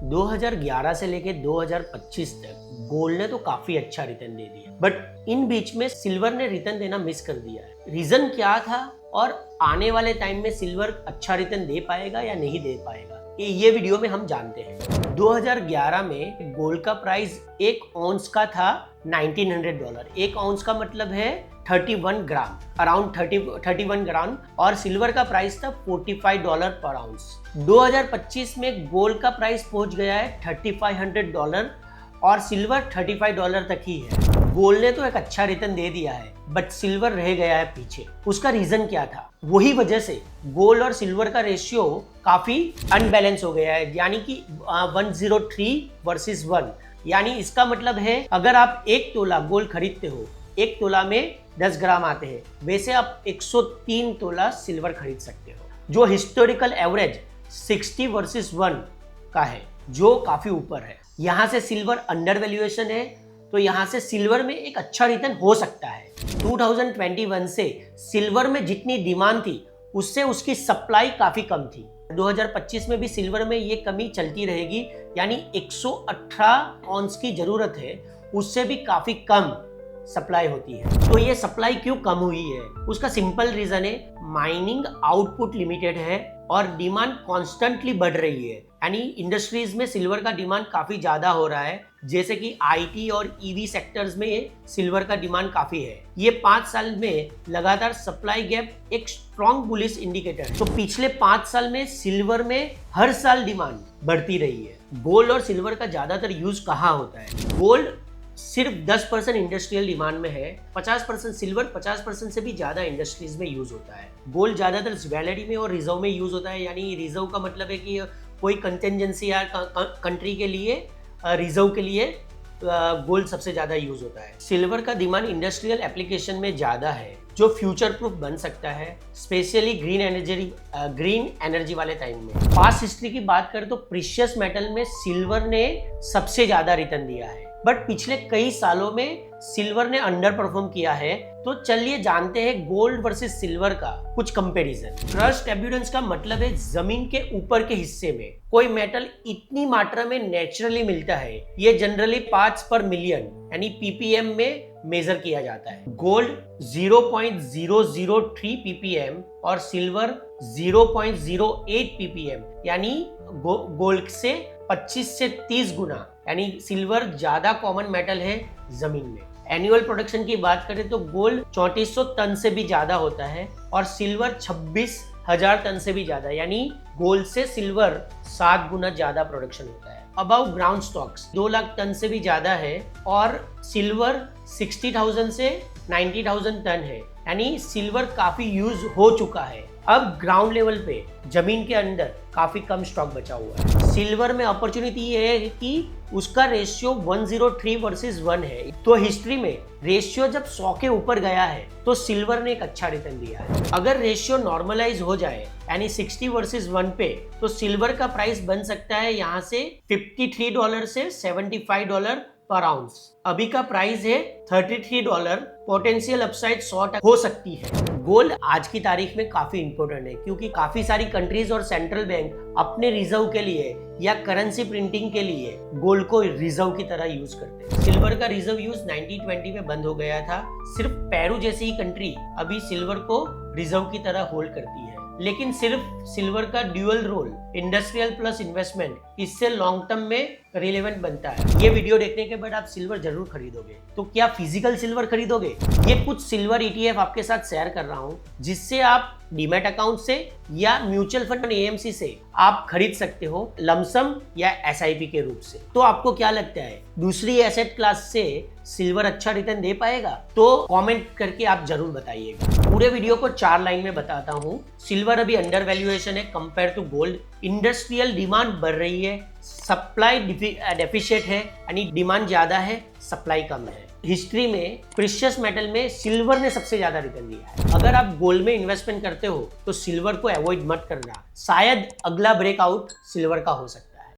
2011 से लेके 2025 तक गोल्ड ने तो काफी अच्छा रिटर्न दे दिया, बट इन बीच में सिल्वर ने रिटर्न देना मिस कर दिया है। रीजन क्या था और आने वाले टाइम में सिल्वर अच्छा रिटर्न दे पाएगा या नहीं दे पाएगा, ये वीडियो में हम जानते हैं। 2011 में गोल्ड का प्राइस एक ऑन्स का था $1900। एक ऑन्स का मतलब है 31 ग्राम, अराउंड 31 ग्राम, और सिल्वर का प्राइस था $45 पर आउंस। 2025 में गोल्ड का प्राइस पहुंच गया है $3500 और सिल्वर $35 तक ही है। गोल्ड ने तो एक अच्छा रिटर्न दे दिया है, बट सिल्वर रह गया है पीछे। उसका रीजन क्या था? वही वजह से गोल्ड और सिल्वर का रेशियो काफी अनबैलेंस हो गया है, यानी कि 103 वर्सेस 1। यानी इसका मतलब है अगर आप 1 तोला गोल्ड खरीदते हो, 1 तोला में 10 ग्राम आते हैं, वैसे आप 103 तोला सिल्वर खरीद सकते हो, जो हिस्टोरिकल एवरेज 60 वर्सेस 1 का है, जो काफी ऊपर है। यहाँ से सिल्वर अंडर वैल्यूएशन है, तो यहाँ से सिल्वर में एक अच्छा रिटर्न हो सकता है। 2021 से सिल्वर में जितनी डिमांड थी उससे उसकी सप्लाई काफी कम थी। 2025 में भी सिल्वर में ये कमी चलती रहेगी, यानी 118 ऑन्स की जरूरत है, उससे भी काफी कम सप्लाई होती है। तो ये सप्लाई क्यों कम हुई है? उसका सिंपल रीजन है, माइनिंग आउटपुट लिमिटेड है और डिमांड कॉन्स्टेंटली बढ़ रही है। यानी इंडस्ट्रीज में सिल्वर का डिमांड काफी ज्यादा हो रहा है, जैसे कि आईटी और ईवी सेक्टर्स में सिल्वर का डिमांड काफी है। ये 5 साल में लगातार सप्लाई गैप एक स्ट्रॉन्ग बुलिश इंडिकेटर है। तो पिछले 5 साल में सिल्वर में हर साल डिमांड बढ़ती रही है। गोल्ड और सिल्वर का ज्यादातर यूज कहाँ होता है? गोल्ड सिर्फ 10% इंडस्ट्रियल डिमांड में है, 50% सिल्वर, 50% से भी ज्यादा इंडस्ट्रीज में यूज होता है। गोल्ड ज्यादातर ज्वेलरी में और रिजर्व में यूज होता है, यानी रिजर्व का मतलब है कि कोई कंटेंजेंसी या कंट्री के लिए रिजर्व के लिए गोल्ड सबसे ज्यादा यूज होता है। सिल्वर का डिमांड इंडस्ट्रियल एप्लीकेशन में ज्यादा है, जो फ्यूचर प्रूफ बन सकता है, स्पेशली ग्रीन एनर्जी वाले टाइम में। पास्ट हिस्ट्री की बात करें तो प्रीशियस मेटल में सिल्वर ने सबसे ज्यादा रिटर्न दिया है, बट पिछले कई सालों में सिल्वर ने अंडर परफॉर्म किया है। तो चलिए जानते हैं गोल्ड वर्सेस सिल्वर का कुछ कंपैरिजन। क्रस्ट एब्यूडेंस का मतलब है जमीन के ऊपर के हिस्से में कोई मेटल इतनी मात्रा में नेचुरली मिलता है। ये जनरली 5 पर मिलियन यानी ppm में मेजर किया जाता है। गोल्ड 0.003 ppm और सिल्वर 0.08 ppm, यानी गोल्ड से 25 से 30 गुना, यानी सिल्वर ज्यादा कॉमन मेटल है जमीन में। एनुअल प्रोडक्शन की बात करें तो गोल्ड 3400 टन से भी ज्यादा होता है और सिल्वर 26,000 टन से भी ज्यादा, यानी गोल्ड से सिल्वर 7 गुना ज्यादा प्रोडक्शन होता है। Above ground stocks 2 lakh ton से भी ज्यादा है और सिल्वर 60,000 से 90,000 टन है, यानी सिल्वर काफी यूज हो चुका है। अब ग्राउंड लेवल पे जमीन के अंदर काफी कम स्टॉक बचा हुआ है। सिल्वर में अपॉर्चुनिटी ये है कि उसका रेशियो 103 वर्सेस 1 है, तो हिस्ट्री में रेशियो जब 100 के ऊपर गया है तो सिल्वर ने एक अच्छा रिटर्न दिया है। अगर रेशियो नॉर्मलाइज हो जाए यानी 60 वर्सेस 1 पे, तो सिल्वर का प्राइस बन सकता है यहाँ से $53 से $75 पर आउंस। अभी का प्राइस है $33, पोटेंशियल अपसाइड 100 तक हो सकती है। गोल्ड आज की तारीख में काफी इंपॉर्टेंट है, क्योंकि काफी सारी कंट्रीज और सेंट्रल बैंक अपने रिजर्व के लिए या करेंसी प्रिंटिंग के लिए गोल्ड को रिजर्व की तरह यूज करते हैं। सिल्वर का रिजर्व यूज 1920 में बंद हो गया था। सिर्फ पेरू जैसी ही कंट्री अभी सिल्वर को रिजर्व की तरह होल्ड करती है, लेकिन सिर्फ सिल्वर का dual role industrial plus investment इससे लॉन्ग टर्म में रिलेवेंट बनता है। ये वीडियो देखने के बाद आप सिल्वर जरूर खरीदोगे, तो क्या फिजिकल सिल्वर खरीदोगे? ये कुछ सिल्वर ETF आपके साथ शेयर कर रहा हूँ, जिससे आप डीमैट अकाउंट से या म्यूचुअल फंड AMC से आप खरीद सकते हो, लमसम या SIP के रूप से। तो आपको क्या लगता है, दूसरी एसेट क्लास से सिल्वर अच्छा रिटर्न दे पाएगा? तो कमेंट करके आप जरूर बताइएगा। पूरे वीडियो को 4 लाइन में बताता हूँ। सिल्वर अभी अंडर वैल्यूएशन है compare to gold. Industrial demand बढ़ रही है, सप्लाई डेफिशिएट है, यानी डिमांड ज्यादा है, सप्लाई कम है। हिस्ट्री में प्रीशियस मेटल में सिल्वर ने सबसे ज्यादा रिटर्न दिया है। अगर आप गोल्ड में इन्वेस्टमेंट करते हो तो सिल्वर को अवॉइड मत करना, शायद अगला ब्रेकआउट सिल्वर का हो सकता है।